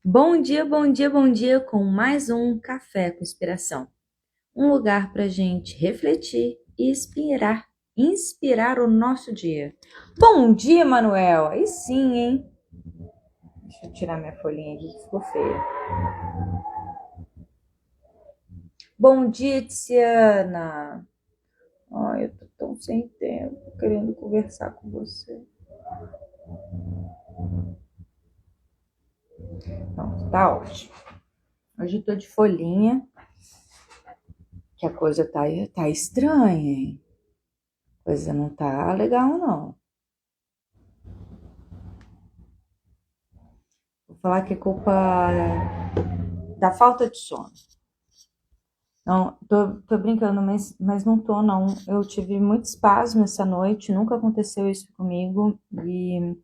Bom dia, bom dia, bom dia com mais um Café com Inspiração. Um lugar para gente refletir e inspirar o nosso dia. Bom dia, Manuel. Aí sim, hein? Deixa eu tirar minha folhinha aqui que ficou feia. Bom dia, Tiziana. Ai, eu tô tão sem tempo, querendo conversar com você. Pronto, tá ótimo. Hoje eu tô de folhinha, que a coisa tá estranha, hein? A coisa não tá legal, não. Vou falar que é culpa da falta de sono. Não, tô brincando, mas não tô, não. Eu tive muito espasmo essa noite, nunca aconteceu isso comigo. E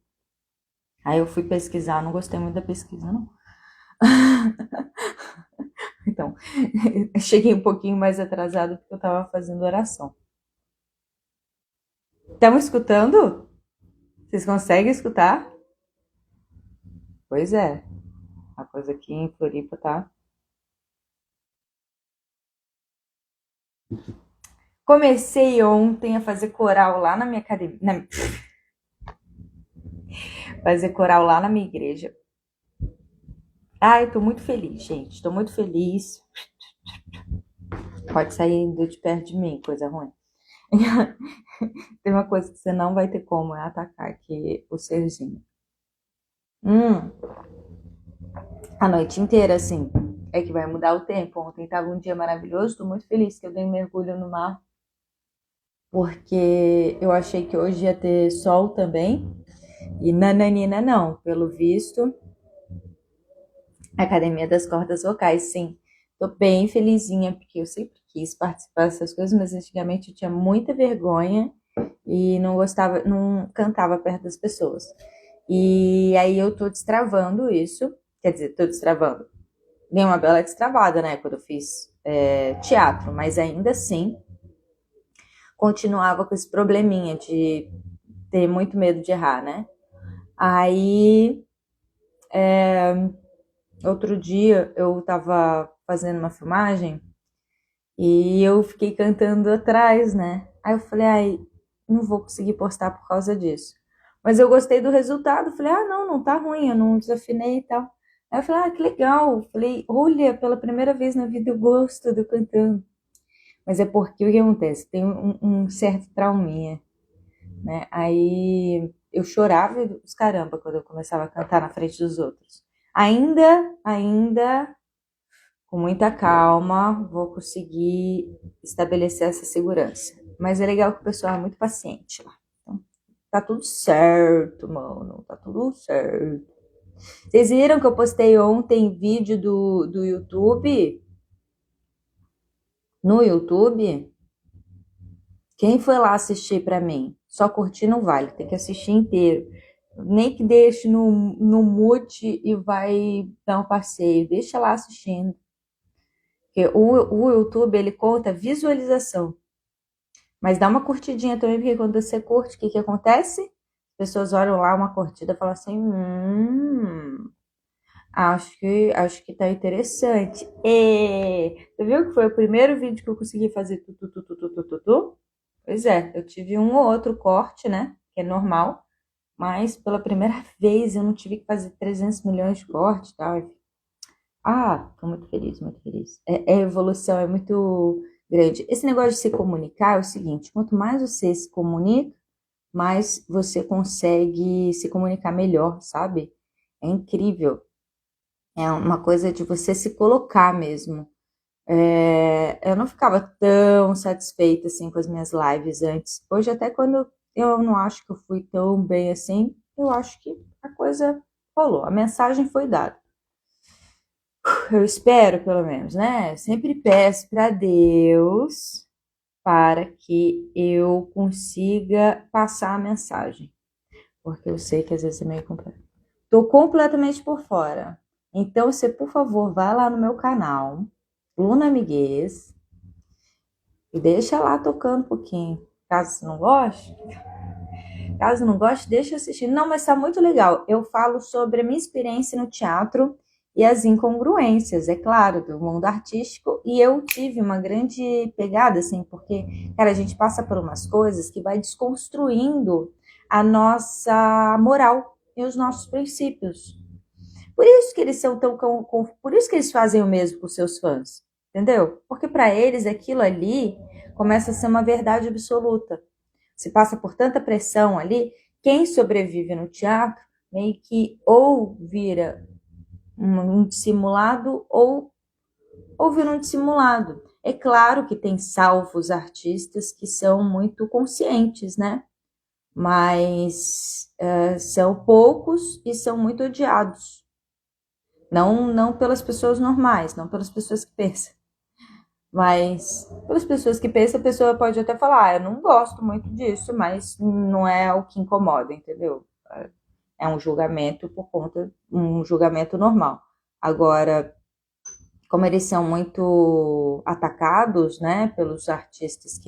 aí eu fui pesquisar, não gostei muito da pesquisa, não. Então, cheguei um pouquinho mais atrasado porque eu tava fazendo oração. Estão escutando? Vocês conseguem escutar? Pois é, a coisa aqui em Floripa tá. Comecei ontem a fazer coral lá na minha academia. Fazer coral lá na minha igreja. Ai, tô muito feliz, gente. Tô muito feliz. Pode sair de perto de mim, coisa ruim. Tem uma coisa que você não vai ter como é atacar aqui o serzinho. Hum, a noite inteira, assim. É que vai mudar o tempo. Ontem tava um dia maravilhoso. Tô muito feliz que eu dei um mergulho no mar. Porque eu achei que hoje ia ter sol também. E nananina não. Pelo visto, Academia das Cordas Vocais, sim. Tô bem felizinha, porque eu sempre quis participar dessas coisas, mas antigamente eu tinha muita vergonha e não gostava, não cantava perto das pessoas. E aí eu tô destravando isso, quer dizer, tô destravando. Dei uma bela destravada, né, quando eu fiz teatro, mas ainda assim continuava com esse probleminha de ter muito medo de errar, né? Aí, outro dia eu tava fazendo uma filmagem e eu fiquei cantando atrás, né? Aí eu falei, ai, não vou conseguir postar por causa disso. Mas eu gostei do resultado. Falei, ah, não, não tá ruim, eu não desafinei e tal. Aí eu falei, ah, que legal. Falei, olha, pela primeira vez na vida eu gosto do cantando. Mas é porque o que acontece? Tem um certo trauminha, né? Aí eu chorava os caramba quando eu começava a cantar na frente dos outros. Ainda com muita calma, vou conseguir estabelecer essa segurança. Mas é legal que o pessoal é muito paciente lá. Então, tá tudo certo, mano. Tá tudo certo. Vocês viram que eu postei ontem vídeo do YouTube? No YouTube? Quem foi lá assistir pra mim? Só curtir não vale, tem que assistir inteiro. Nem que deixe no mute e vai dar um passeio. Deixa lá assistindo. Porque o YouTube, ele conta visualização. Mas dá uma curtidinha também, porque quando você curte, o que acontece? As pessoas olham lá uma curtida e falam assim, acho que tá interessante. Você viu que foi o primeiro vídeo que eu consegui fazer tu? Pois é, eu tive um ou outro corte, né? Que é normal. Mas pela primeira vez eu não tive que fazer 300 milhões de cortes e tal. Ah, tô muito feliz, muito feliz. A evolução é muito grande. Esse negócio de se comunicar é o seguinte: quanto mais você se comunica, mais você consegue se comunicar melhor, sabe? É incrível. É uma coisa de você se colocar mesmo. Eu não ficava tão satisfeita assim com as minhas lives antes. Hoje, até quando eu não acho que eu fui tão bem assim, eu acho que a coisa rolou. A mensagem foi dada. Eu espero, pelo menos, né? Sempre peço para Deus para que eu consiga passar a mensagem, porque eu sei que às vezes é meio complexo. Tô completamente por fora. Então, você, por favor, vá lá no meu canal, Luna Miguez, e deixa lá tocando um pouquinho. Caso você não goste, Caso não goste, deixa eu assistir. Não, mas tá muito legal. Eu falo sobre a minha experiência no teatro e as incongruências, é claro, do mundo artístico. E eu tive uma grande pegada, assim, porque, cara, a gente passa por umas coisas que vai desconstruindo a nossa moral e os nossos princípios. Por isso que eles são tão, por isso que eles fazem o mesmo com seus fãs, entendeu? Porque para eles aquilo ali começa a ser uma verdade absoluta. Se passa por tanta pressão ali, quem sobrevive no teatro meio que ou vira um dissimulado ou vira um dissimulado. É claro que tem salvos artistas que são muito conscientes, né? Mas são poucos e são muito odiados. Não pelas pessoas normais, não pelas pessoas que pensam. Mas pelas pessoas que pensam, a pessoa pode até falar, eu não gosto muito disso, mas não é o que incomoda, entendeu? É um julgamento por conta, um julgamento normal. Agora, como eles são muito atacados, né, pelos artistas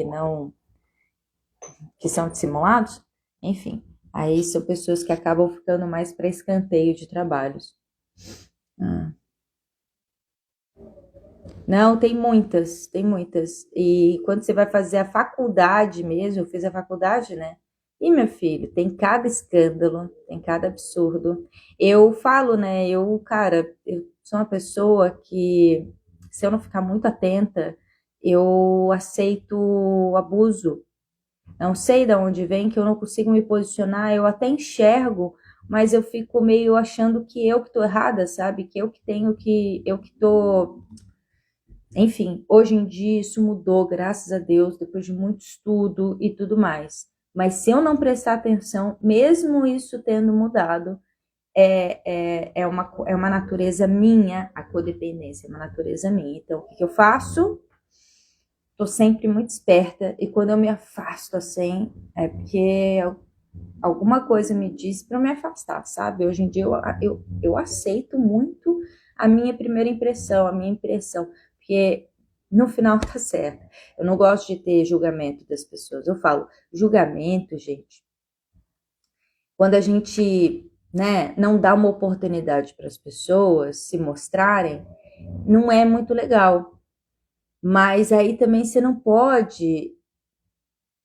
que são dissimulados, enfim, aí são pessoas que acabam ficando mais para escanteio de trabalhos. Ah. Não, tem muitas, tem muitas. E quando você vai fazer a faculdade mesmo, eu fiz a faculdade, né? E meu filho, tem cada escândalo, tem cada absurdo. Eu falo, né? Cara, eu sou uma pessoa que, se eu não ficar muito atenta, eu aceito abuso. Não sei de onde vem, que eu não consigo me posicionar. Eu até enxergo, mas eu fico meio achando que eu que tô errada, sabe? Que eu que tenho que, eu que tô. Enfim, hoje em dia isso mudou, graças a Deus, depois de muito estudo e tudo mais. Mas se eu não prestar atenção, mesmo isso tendo mudado, é uma natureza minha, a codependência é uma natureza minha. Então, o que eu faço? Estou sempre muito esperta e quando eu me afasto assim, é porque alguma coisa me diz para eu me afastar, sabe? Hoje em dia eu aceito muito a minha primeira impressão, a minha impressão, porque no final tá certo. Eu não gosto de ter julgamento das pessoas. Eu falo, julgamento, gente, quando a gente, né, não dá uma oportunidade para as pessoas se mostrarem, não é muito legal. Mas aí também você não pode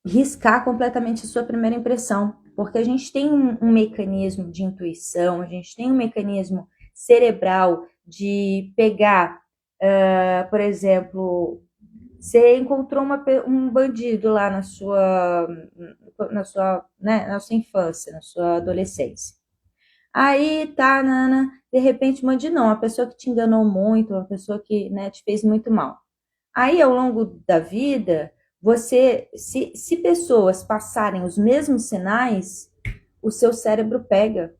riscar completamente a sua primeira impressão, porque a gente tem um mecanismo de intuição, a gente tem um mecanismo cerebral de pegar, por exemplo, você encontrou um bandido lá né, na sua infância, na sua adolescência. Aí tá, Nana, de repente, bandido não, uma pessoa que te enganou muito, uma pessoa que, né, te fez muito mal. Aí, ao longo da vida, se pessoas passarem os mesmos sinais, o seu cérebro pega,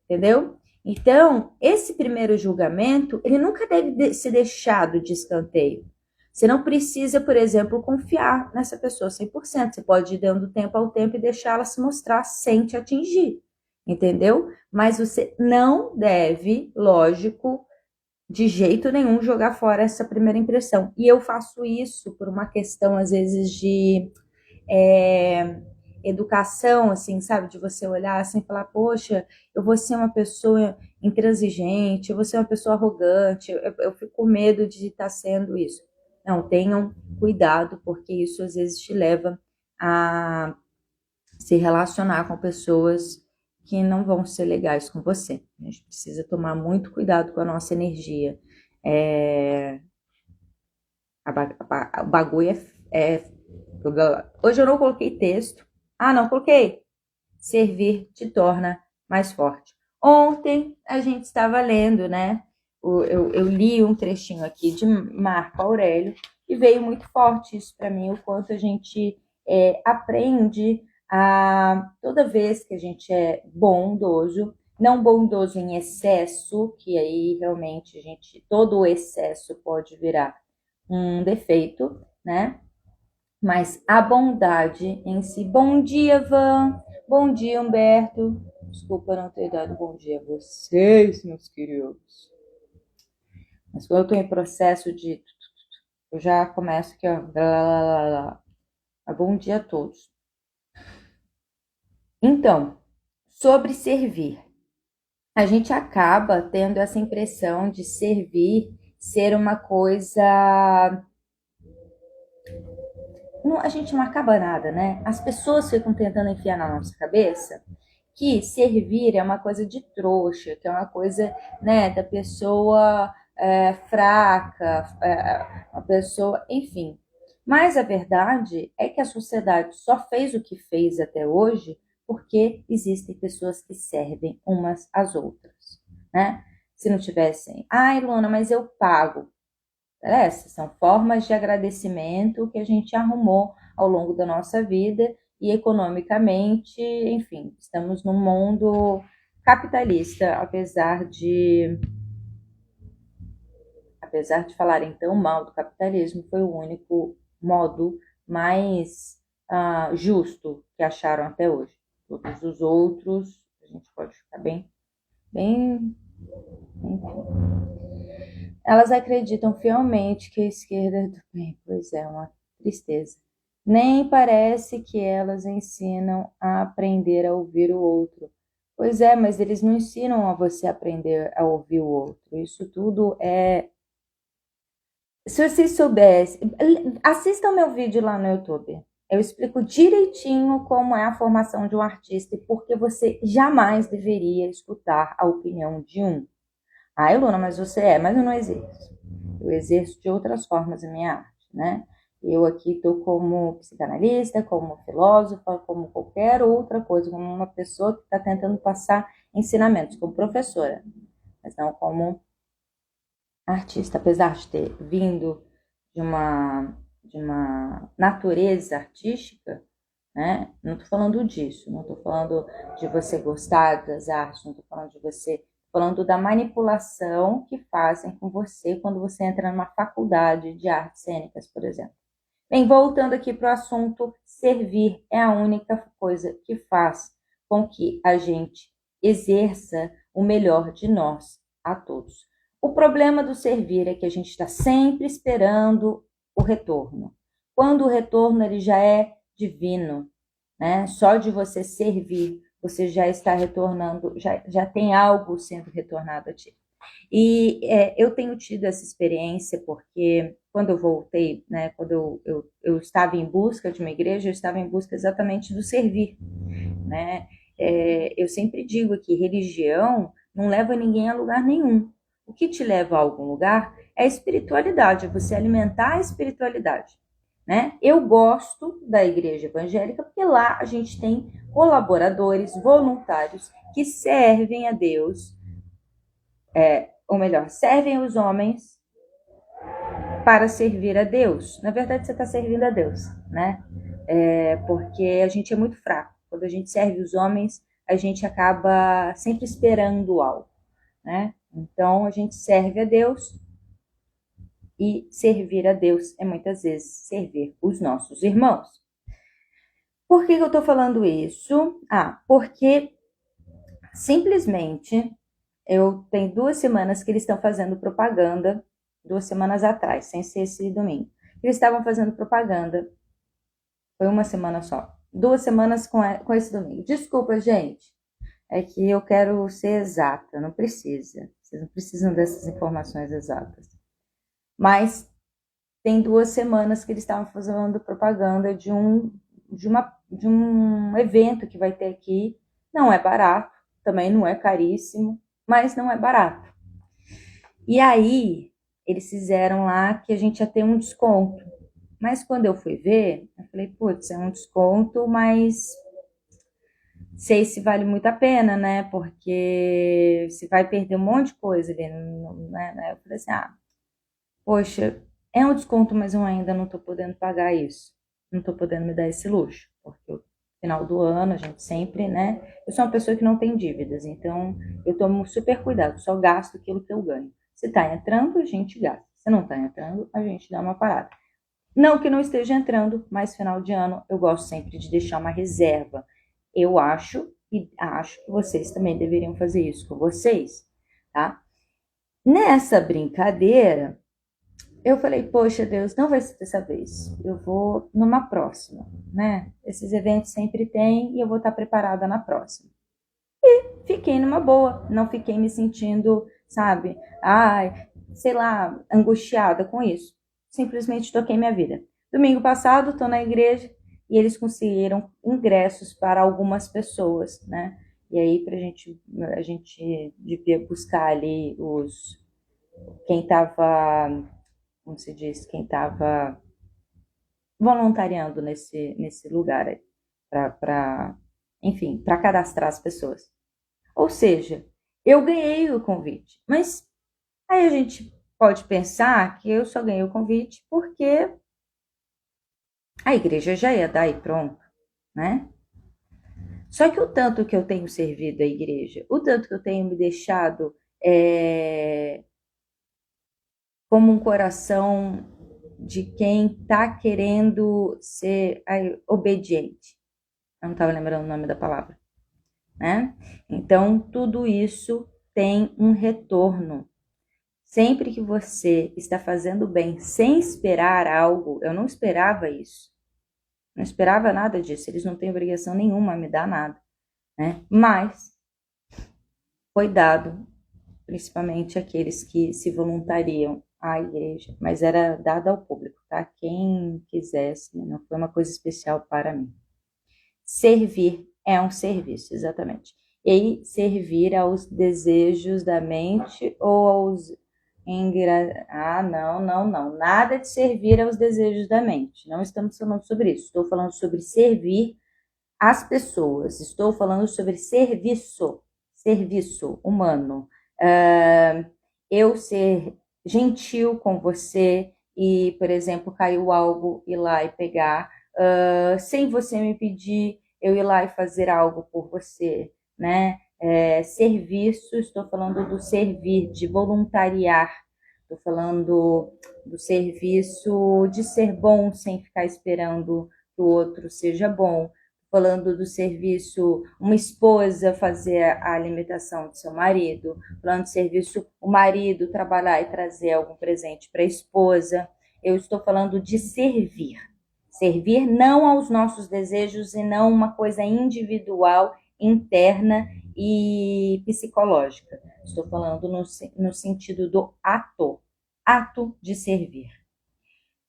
entendeu? Então, esse primeiro julgamento, ele nunca deve ser deixado de escanteio. Você não precisa, por exemplo, confiar nessa pessoa 100%. Você pode ir dando tempo ao tempo e deixá-la se mostrar sem te atingir, entendeu? Mas você não deve, lógico, de jeito nenhum jogar fora essa primeira impressão. E eu faço isso por uma questão, às vezes, de educação, assim, sabe? De você olhar assim e falar, poxa, eu vou ser uma pessoa intransigente, eu vou ser uma pessoa arrogante, eu fico com medo de estar sendo isso. Não, tenham cuidado, porque isso às vezes te leva a se relacionar com pessoas que não vão ser legais com você. A gente precisa tomar muito cuidado com a nossa energia. É, o bagulho Hoje eu não coloquei texto. Ah, não, coloquei. Servir te torna mais forte. Ontem a gente estava lendo, né? Eu li um trechinho aqui de Marco Aurélio e veio muito forte isso para mim, o quanto a gente aprende a toda vez que a gente é bondoso, não bondoso em excesso, que aí realmente todo o excesso pode virar um defeito, né? Mas a bondade em si. Bom dia, Van. Bom dia, Humberto. Desculpa não ter dado bom dia a vocês, meus queridos. Mas quando eu estou em processo de. Eu já começo aqui, ó. Bom dia a todos. Então, sobre servir, a gente acaba tendo essa impressão de servir ser uma coisa. Não, a gente não acaba nada, né? As pessoas ficam tentando enfiar na nossa cabeça que servir é uma coisa de trouxa, que é uma coisa, né, da pessoa fraca, uma pessoa, enfim. Mas a verdade é que a sociedade só fez o que fez até hoje porque existem pessoas que servem umas às outras, né? Se não tivessem, ai, Luna, mas eu pago. Essas são formas de agradecimento que a gente arrumou ao longo da nossa vida e economicamente, enfim, estamos num mundo capitalista, apesar de falarem tão mal do capitalismo, foi o único modo mais justo que acharam até hoje. Todos os outros, a gente pode ficar bem, enfim. Elas acreditam fielmente que a esquerda é do bem, pois é, uma tristeza. Nem parece que elas ensinam a aprender a ouvir o outro. Pois é, mas eles não ensinam a você aprender a ouvir o outro. Isso tudo é. Se vocês soubessem, assistam meu vídeo lá no YouTube. Eu explico direitinho como é a formação de um artista e por que você jamais deveria escutar a opinião de um. Ai, Luna, mas você mas eu não exerço. Eu exerço de outras formas a minha arte, né? Eu aqui estou como psicanalista, como filósofa, como qualquer outra coisa, como uma pessoa que está tentando passar ensinamentos, como professora, mas não como artista, apesar de ter vindo de uma natureza artística, né? Não estou falando disso, não estou falando de você gostar das artes, não estou falando de você, falando da manipulação que fazem com você quando você entra numa faculdade de artes cênicas, por exemplo. Bem, voltando aqui para o assunto, servir é a única coisa que faz com que a gente exerça o melhor de nós a todos. O problema do servir é que a gente está sempre esperando o retorno. Quando o retorno ele já é divino, né? Só de você servir, você já está retornando, já tem algo sendo retornado a ti. E eu tenho tido essa experiência porque quando eu voltei, né, quando eu estava em busca de uma igreja, eu estava em busca exatamente do servir, né? Eu sempre digo que religião não leva ninguém a lugar nenhum. O que te leva a algum lugar é a espiritualidade, é você alimentar a espiritualidade, né? Eu gosto da igreja evangélica porque lá a gente tem colaboradores, voluntários que servem a Deus, ou melhor, servem os homens para servir a Deus. Na verdade, você está servindo a Deus, né? Porque a gente é muito fraco. Quando a gente serve os homens, a gente acaba sempre esperando algo, né? Então, a gente serve a Deus e servir a Deus é muitas vezes servir os nossos irmãos. Por que eu estou falando isso? Porque simplesmente eu tenho 2 semanas que eles estão fazendo propaganda, 2 semanas atrás, sem ser esse domingo. Eles estavam fazendo propaganda, foi uma semana só, 2 semanas com esse domingo. Desculpa, gente, é que eu quero ser exata, não precisa. Vocês não precisam dessas informações exatas. Mas tem 2 semanas que eles estavam fazendo propaganda de um evento que vai ter aqui. Não é barato, também não é caríssimo, mas não é barato. E aí, eles fizeram lá que a gente ia ter um desconto. Mas quando eu fui ver, eu falei, putz, é um desconto, mas sei se vale muito a pena, né? Porque se vai perder um monte de coisa ali, né? Eu falei assim, poxa, é um desconto, mas eu ainda não tô podendo pagar isso. Não tô podendo me dar esse luxo, porque no final do ano a gente sempre, né? Eu sou uma pessoa que não tem dívidas, então eu tomo super cuidado, só gasto aquilo que eu ganho. Se tá entrando, a gente gasta. Se não tá entrando, a gente dá uma parada. Não que não esteja entrando, mas final de ano eu gosto sempre de deixar uma reserva. Eu acho e acho que vocês também deveriam fazer isso com vocês, tá? Nessa brincadeira, eu falei, poxa, Deus, não vai ser dessa vez. Eu vou numa próxima, né? Esses eventos sempre tem e eu vou estar preparada na próxima. Fiquei numa boa, não fiquei me sentindo, sabe, ai, sei lá, angustiada com isso. Simplesmente toquei minha vida. Domingo passado, estou na igreja e eles conseguiram ingressos para algumas pessoas, né? E aí a gente devia buscar ali quem estava, como se diz, quem estava voluntariando nesse lugar aí, enfim, para cadastrar as pessoas. Ou seja, eu ganhei o convite. Mas aí a gente pode pensar que eu só ganhei o convite porque a igreja já ia dar e pronto, né? Só que o tanto que eu tenho servido a igreja, o tanto que eu tenho me deixado como um coração de quem está querendo ser obediente. Eu não estava lembrando o nome da palavra, né? Então, tudo isso tem um retorno. Sempre que você está fazendo bem sem esperar algo, eu não esperava isso. Não esperava nada disso. Eles não têm obrigação nenhuma a me dar nada, né? Mas foi dado, principalmente aqueles que se voluntariam à igreja, mas era dado ao público, tá? Quem quisesse, né? Não foi uma coisa especial para mim. Servir é um serviço, exatamente. E aí, servir aos desejos da mente ou aos não. Nada de servir aos desejos da mente. Não estamos falando sobre isso. Estou falando sobre servir as pessoas. Estou falando sobre serviço humano. Eu ser gentil com você e, por exemplo, caiu algo, ir lá e pegar, sem você me pedir, eu ir lá e fazer algo por você, né? Serviço, estou falando do servir, de voluntariar, estou falando do serviço de ser bom sem ficar esperando que o outro seja bom, falando do serviço, uma esposa fazer a alimentação do seu marido, falando do serviço, o marido trabalhar e trazer algum presente para a esposa. Eu estou falando de servir. Servir não aos nossos desejos e não uma coisa individual, interna e psicológica. Estou falando no sentido do ato de servir.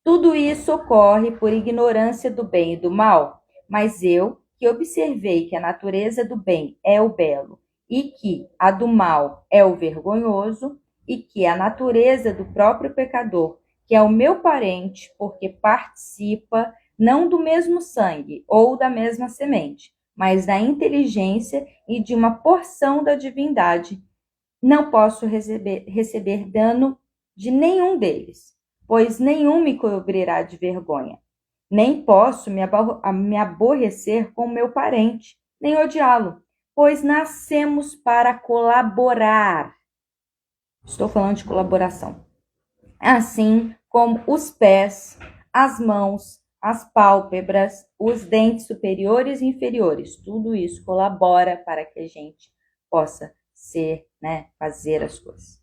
Tudo isso ocorre por ignorância do bem e do mal, mas eu, que observei que a natureza do bem é o belo e que a do mal é o vergonhoso, e que a natureza do próprio pecador, que é o meu parente, porque participa não do mesmo sangue ou da mesma semente, mas da inteligência e de uma porção da divindade, não posso receber dano de nenhum deles, pois nenhum me cobrirá de vergonha. Nem posso me aborrecer com meu parente, nem odiá-lo, pois nascemos para colaborar. Estou falando de colaboração. Assim como os pés, as mãos, as pálpebras, os dentes superiores e inferiores, tudo isso colabora para que a gente possa ser, né, fazer as coisas.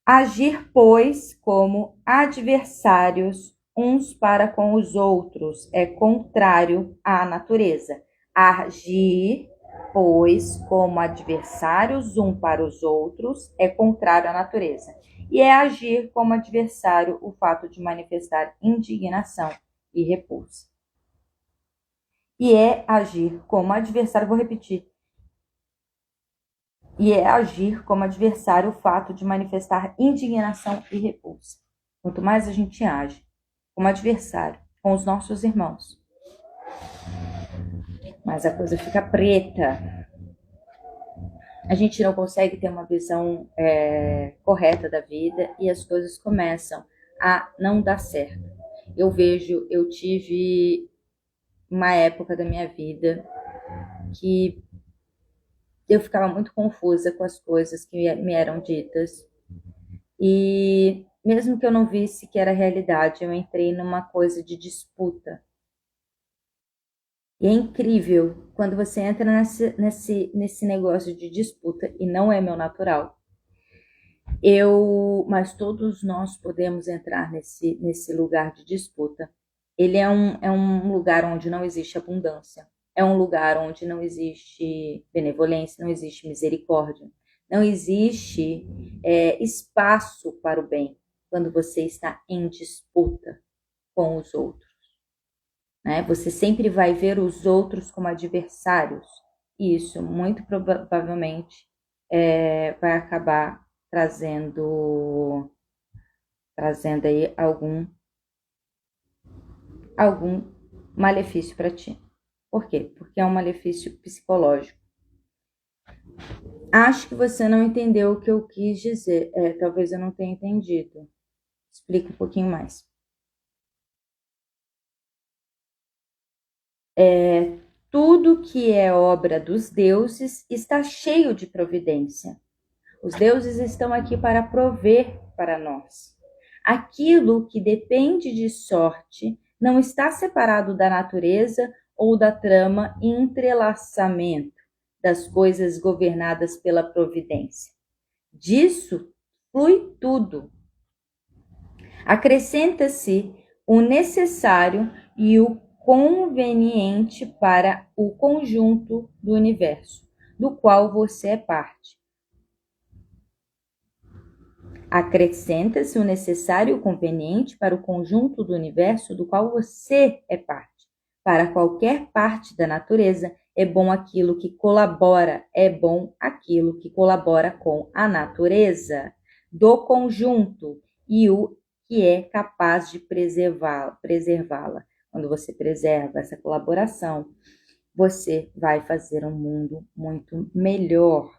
Agir, pois, como adversários uns para com os outros é contrário à natureza. Agir, pois, como adversários um para os outros é contrário à natureza. E é agir como adversário o fato de manifestar indignação e repulsa. E é agir como adversário, vou repetir, e é agir como adversário o fato de manifestar indignação e repulsa. Quanto mais a gente age como adversário com os nossos irmãos, mais a coisa fica preta. A gente não consegue ter uma visão correta da vida e as coisas começam a não dar certo. Eu tive uma época da minha vida que eu ficava muito confusa com as coisas que me eram ditas. E mesmo que eu não visse que era realidade, eu entrei numa coisa de disputa. E é incrível quando você entra nesse negócio de disputa, e não é meu natural. Mas todos nós podemos entrar nesse lugar de disputa. Ele é um lugar onde não existe abundância. É um lugar onde não existe benevolência, não existe misericórdia. Não existe espaço para o bem quando você está em disputa com os outros. Né? Você sempre vai ver os outros como adversários. E isso, muito provavelmente, vai acabar trazendo aí algum malefício para ti. Por quê? Porque é um malefício psicológico. Acho que você não entendeu o que eu quis dizer. Talvez eu não tenha entendido. Explica um pouquinho mais. Tudo que é obra dos deuses está cheio de providência. Os deuses estão aqui para prover para nós. Aquilo que depende de sorte não está separado da natureza ou da trama e entrelaçamento das coisas governadas pela providência. Disso flui tudo. Acrescenta-se o necessário e o conveniente para o conjunto do universo, do qual você é parte. Acrescenta-se o necessário e o conveniente para o conjunto do universo do qual você é parte. Para qualquer parte da natureza, é bom aquilo que colabora, com a natureza do conjunto e o que é capaz de preservá-la. Quando você preserva essa colaboração, você vai fazer um mundo muito melhor.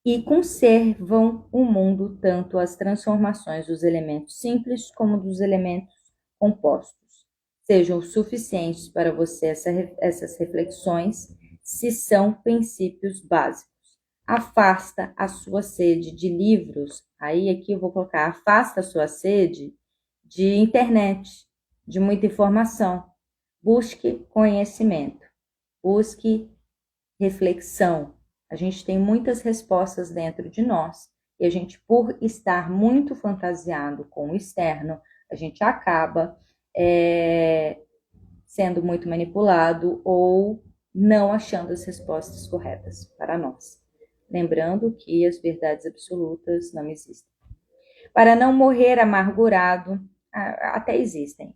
E conservam o mundo tanto as transformações dos elementos simples como dos elementos compostos. Sejam suficientes para você essas reflexões, se são princípios básicos. Afasta a sua sede de livros, aí aqui eu vou colocar, afasta a sua sede de internet, de muita informação. Busque conhecimento, busque reflexão. A gente tem muitas respostas dentro de nós e a gente, por estar muito fantasiado com o externo, a gente acaba sendo muito manipulado ou não achando as respostas corretas para nós. Lembrando que as verdades absolutas não existem. Para não morrer amargurado, até existem,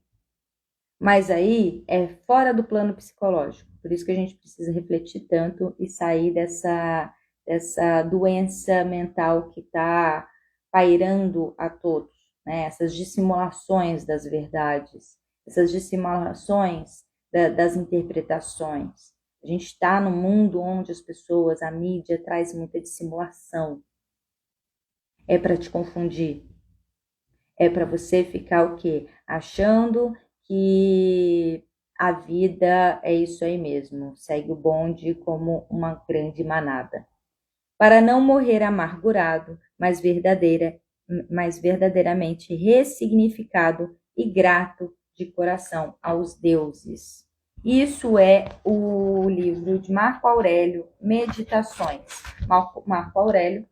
mas aí é fora do plano psicológico. Por isso que a gente precisa refletir tanto e sair dessa doença mental que está pairando a todos, né? Essas dissimulações das verdades, essas dissimulações das interpretações. A gente está num mundo onde as pessoas, a mídia traz muita dissimulação. É para te confundir. É para você ficar o quê? Achando que a vida é isso aí mesmo, segue o bonde como uma grande manada. Para não morrer amargurado, mas verdadeiramente ressignificado e grato de coração aos deuses. Isso é o livro de Marco Aurélio, Meditações. Marco Aurélio.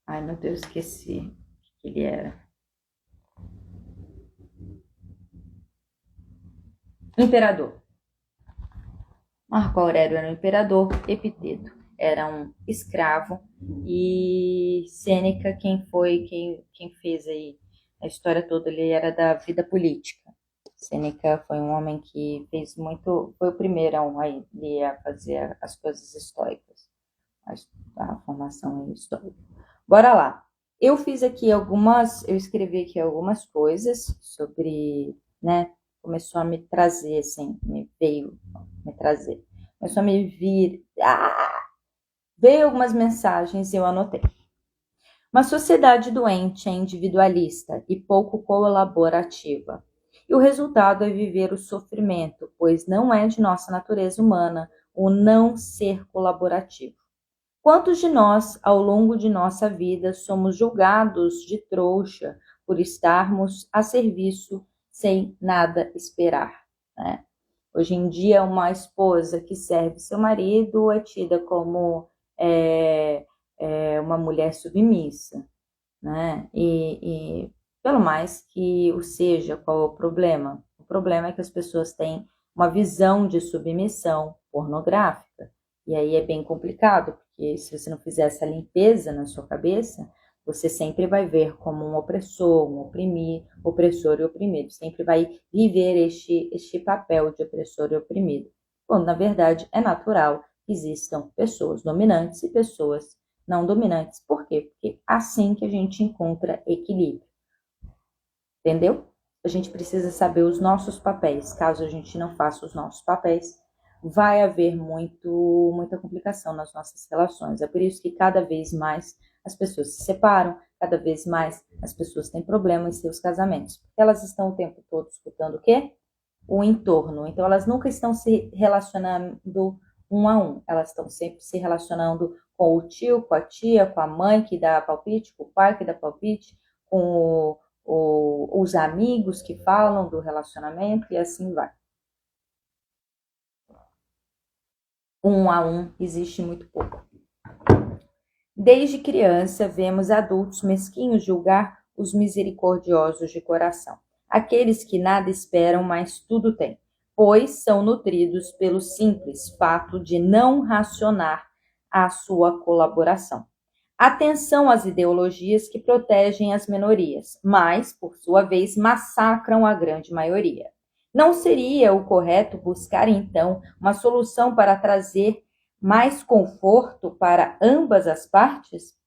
Ai, meu Deus, esqueci o que ele era. Imperador. Marco Aurélio era um imperador, Epiteto era um escravo e Sêneca, quem fez aí a história toda, ele era da vida política. Sêneca foi um homem que fez muito, foi o primeiro a fazer as coisas históricas, a formação histórica. Bora lá. Eu escrevi aqui algumas coisas sobre, né, começou a me trazer, assim, começou a me vir, veio algumas mensagens e eu anotei. Uma sociedade doente é individualista e pouco colaborativa. E o resultado é viver o sofrimento, pois não é de nossa natureza humana o não ser colaborativo. Quantos de nós, ao longo de nossa vida, somos julgados de trouxa por estarmos a serviço sem nada esperar, né? Hoje em dia, uma esposa que serve seu marido é tida como uma mulher submissa, né? E pelo mais que o seja, qual é o problema? O problema é que as pessoas têm uma visão de submissão pornográfica. E aí é bem complicado, porque se você não fizer essa limpeza na sua cabeça, você sempre vai ver como um opressor, um opressor e oprimido. Sempre vai viver este papel de opressor e oprimido. Quando, na verdade, é natural que existam pessoas dominantes e pessoas não dominantes. Por quê? Porque é assim que a gente encontra equilíbrio. Entendeu? A gente precisa saber os nossos papéis. Caso a gente não faça os nossos papéis, vai haver muita complicação nas nossas relações. É por isso que cada vez mais as pessoas se separam, cada vez mais as pessoas têm problemas em seus casamentos. Porque elas estão o tempo todo escutando o quê? O entorno. Então, elas nunca estão se relacionando um a um. Elas estão sempre se relacionando com o tio, com a tia, com a mãe que dá palpite, com o pai que dá palpite, com os amigos que falam do relacionamento e assim vai. Um a um existe muito pouco. Desde criança, vemos adultos mesquinhos julgar os misericordiosos de coração, aqueles que nada esperam, mas tudo têm, pois são nutridos pelo simples fato de não racionar a sua colaboração. Atenção às ideologias que protegem as minorias, mas, por sua vez, massacram a grande maioria. Não seria o correto buscar, então, uma solução para trazer mais conforto para ambas as partes,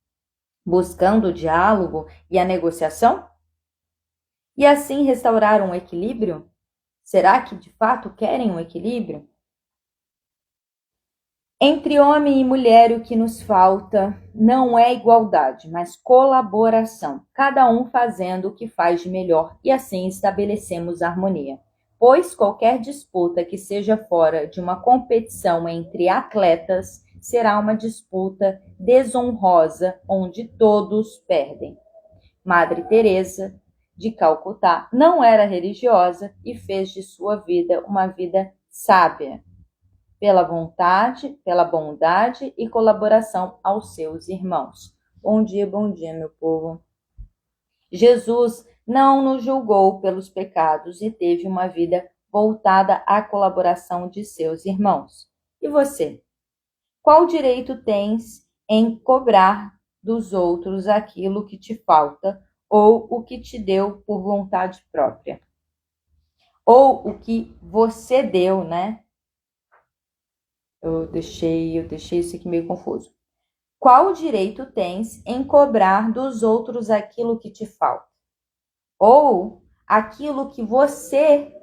buscando o diálogo e a negociação? E assim restaurar um equilíbrio? Será que de fato querem um equilíbrio? Entre homem e mulher, o que nos falta não é igualdade, mas colaboração, cada um fazendo o que faz de melhor, e assim estabelecemos harmonia. Pois qualquer disputa que seja fora de uma competição entre atletas será uma disputa desonrosa, onde todos perdem. Madre Teresa de Calcutá não era religiosa e fez de sua vida uma vida sábia, pela vontade, pela bondade e colaboração aos seus irmãos. Bom dia, meu povo. Jesus não nos julgou pelos pecados e teve uma vida voltada à colaboração de seus irmãos. E você? Qual direito tens em cobrar dos outros aquilo que te falta ou o que te deu por vontade própria? Ou o que você deu, né? Eu deixei isso aqui meio confuso. Qual direito tens em cobrar dos outros aquilo que te falta? Ou aquilo que você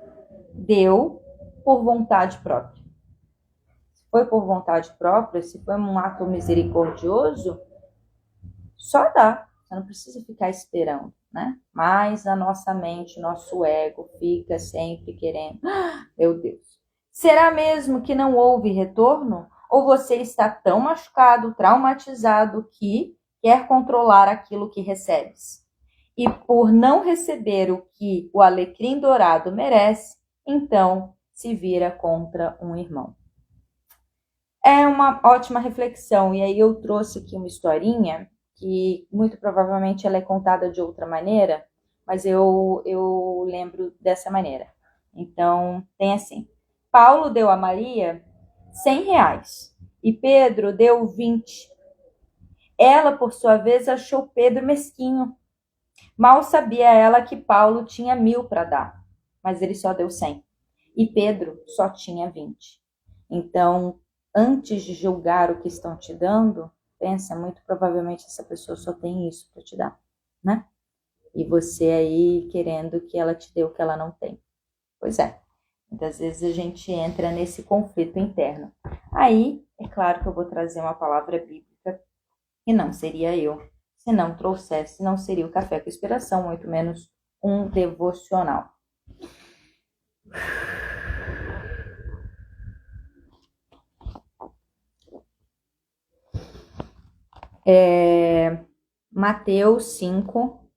deu por vontade própria? Se foi por vontade própria, se foi um ato misericordioso, só dá. Você não precisa ficar esperando, né? Mas a nossa mente, nosso ego fica sempre querendo. Meu Deus. Será mesmo que não houve retorno? Ou você está tão machucado, traumatizado, que quer controlar aquilo que recebes? E por não receber o que o alecrim dourado merece, então se vira contra um irmão. É uma ótima reflexão, e aí eu trouxe aqui uma historinha que muito provavelmente ela é contada de outra maneira, mas eu lembro dessa maneira. Então, tem assim. Paulo deu a Maria R$ 100 e Pedro deu 20. Ela, por sua vez, achou Pedro mesquinho. Mal sabia ela que Paulo tinha 1.000 para dar, mas ele só deu 100. E Pedro só tinha 20. Então, antes de julgar o que estão te dando, pensa, muito provavelmente essa pessoa só tem isso para te dar, né? E você aí querendo que ela te dê o que ela não tem. Pois é. Muitas vezes a gente entra nesse conflito interno. Aí, é claro que eu vou trazer uma palavra bíblica, e não seria eu. Se não trouxesse, não seria o Café com Inspiração, muito menos um devocional. Mateus 5,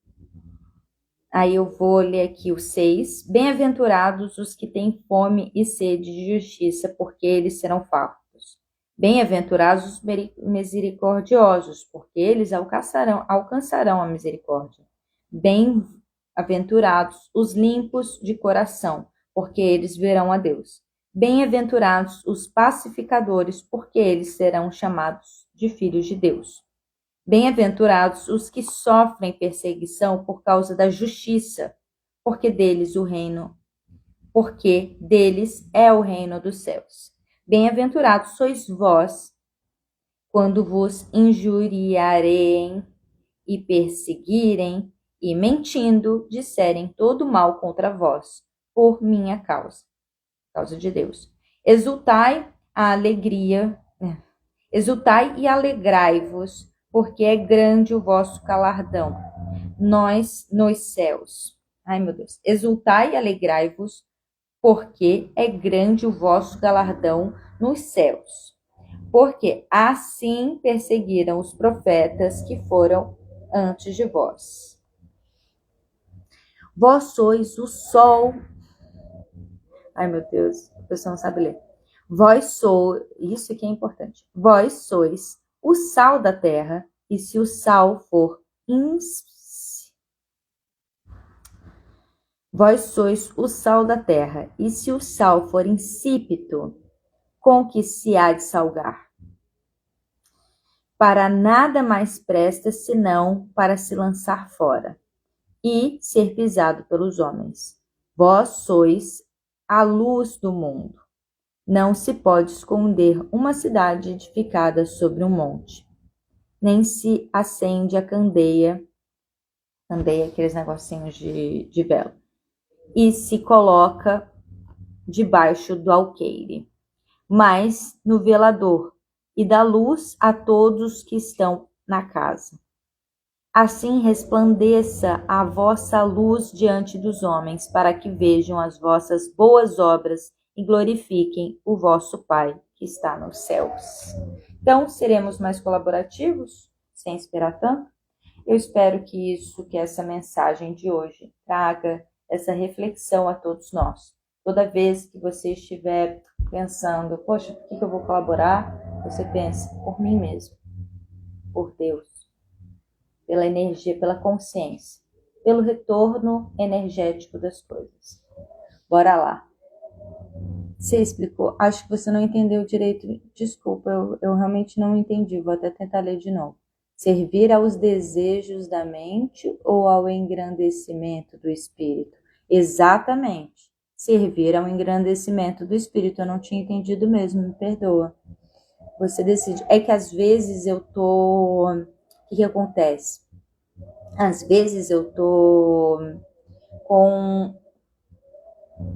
aí eu vou ler aqui o 6. Bem-aventurados os que têm fome e sede de justiça, porque eles serão fartos. Bem-aventurados os misericordiosos, porque eles alcançarão a misericórdia. Bem-aventurados os limpos de coração, porque eles verão a Deus. Bem-aventurados os pacificadores, porque eles serão chamados de filhos de Deus. Bem-aventurados os que sofrem perseguição por causa da justiça, porque deles é o reino dos céus. Bem-aventurados sois vós, quando vos injuriarem e perseguirem, e mentindo, disserem todo mal contra vós, por minha causa de Deus. Exultai e alegrai-vos, porque é grande o vosso galardão, nós nos céus. Ai, meu Deus. Exultai e alegrai-vos, porque é grande o vosso galardão nos céus. Porque assim perseguiram os profetas que foram antes de vós. Vós sois o sol. Ai, meu Deus, a pessoa não sabe ler. Isso aqui é importante. Vós sois o sal da terra, e se o sal for Vós sois o sal da terra, e se o sal for insípido, com que se há de salgar? Para nada mais presta, senão para se lançar fora e ser pisado pelos homens. Vós sois a luz do mundo. Não se pode esconder uma cidade edificada sobre um monte, nem se acende a candeia, aqueles negocinhos de vela, e se coloca debaixo do alqueire, mas no velador, e dá luz a todos que estão na casa. Assim resplandeça a vossa luz diante dos homens, para que vejam as vossas boas obras e glorifiquem o vosso Pai que está nos céus. Então, seremos mais colaborativos, sem esperar tanto? Eu espero que essa mensagem de hoje traga essa reflexão a todos nós. Toda vez que você estiver pensando, poxa, por que eu vou colaborar? Você pensa, por mim mesmo, por Deus, pela energia, pela consciência, pelo retorno energético das coisas. Bora lá. Você explicou? Acho que você não entendeu direito. Desculpa, eu realmente não entendi. Vou até tentar ler de novo. Servir aos desejos da mente ou ao engrandecimento do espírito? Exatamente. Servir ao engrandecimento do espírito. Eu não tinha entendido mesmo, me perdoa. Você decide. É que às vezes eu tô... O que acontece? Às vezes eu tô com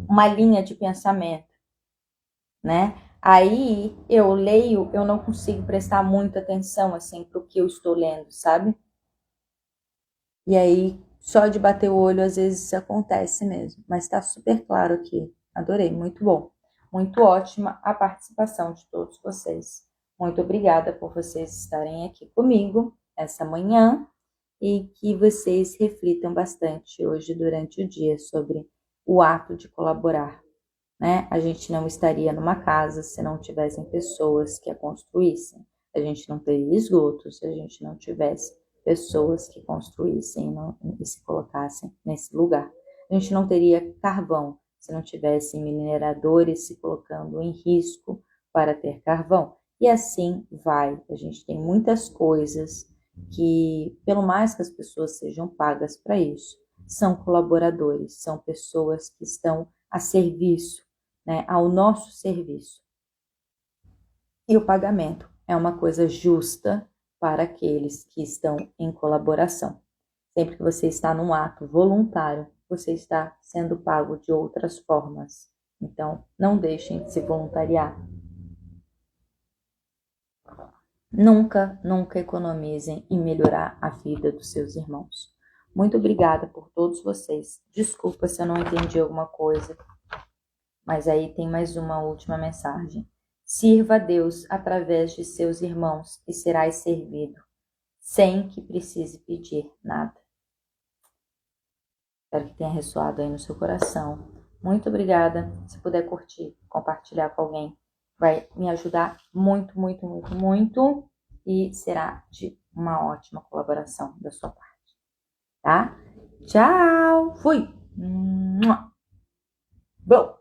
uma linha de pensamento, né? Aí eu leio, eu não consigo prestar muita atenção assim pro que eu estou lendo, sabe? E aí só de bater o olho às vezes isso acontece mesmo, mas tá super claro aqui. Adorei, muito bom. Muito ótima a participação de todos vocês. Muito obrigada por vocês estarem aqui comigo essa manhã e que vocês reflitam bastante hoje durante o dia sobre o ato de colaborar, né? A gente não estaria numa casa se não tivessem pessoas que a construíssem. A gente não teria esgoto se a gente não tivesse pessoas que construíssem e se colocassem nesse lugar. A gente não teria carvão se não tivesse mineradores se colocando em risco para ter carvão. E assim vai. A gente tem muitas coisas que, pelo mais que as pessoas sejam pagas para isso, são colaboradores, são pessoas que estão a serviço, né, ao nosso serviço. E o pagamento é uma coisa justa para aqueles que estão em colaboração. Sempre que você está num ato voluntário, você está sendo pago de outras formas. Então, não deixem de se voluntariar. Nunca, nunca economizem em melhorar a vida dos seus irmãos. Muito obrigada por todos vocês. Desculpa se eu não entendi alguma coisa, mas aí tem mais uma última mensagem. Sirva a Deus através de seus irmãos e serás servido, sem que precise pedir nada. Espero que tenha ressoado aí no seu coração. Muito obrigada. Se puder curtir, compartilhar com alguém. vai me ajudar muito, muito, muito, muito e será de uma ótima colaboração da sua parte, tá? Tchau! Fui! Bom!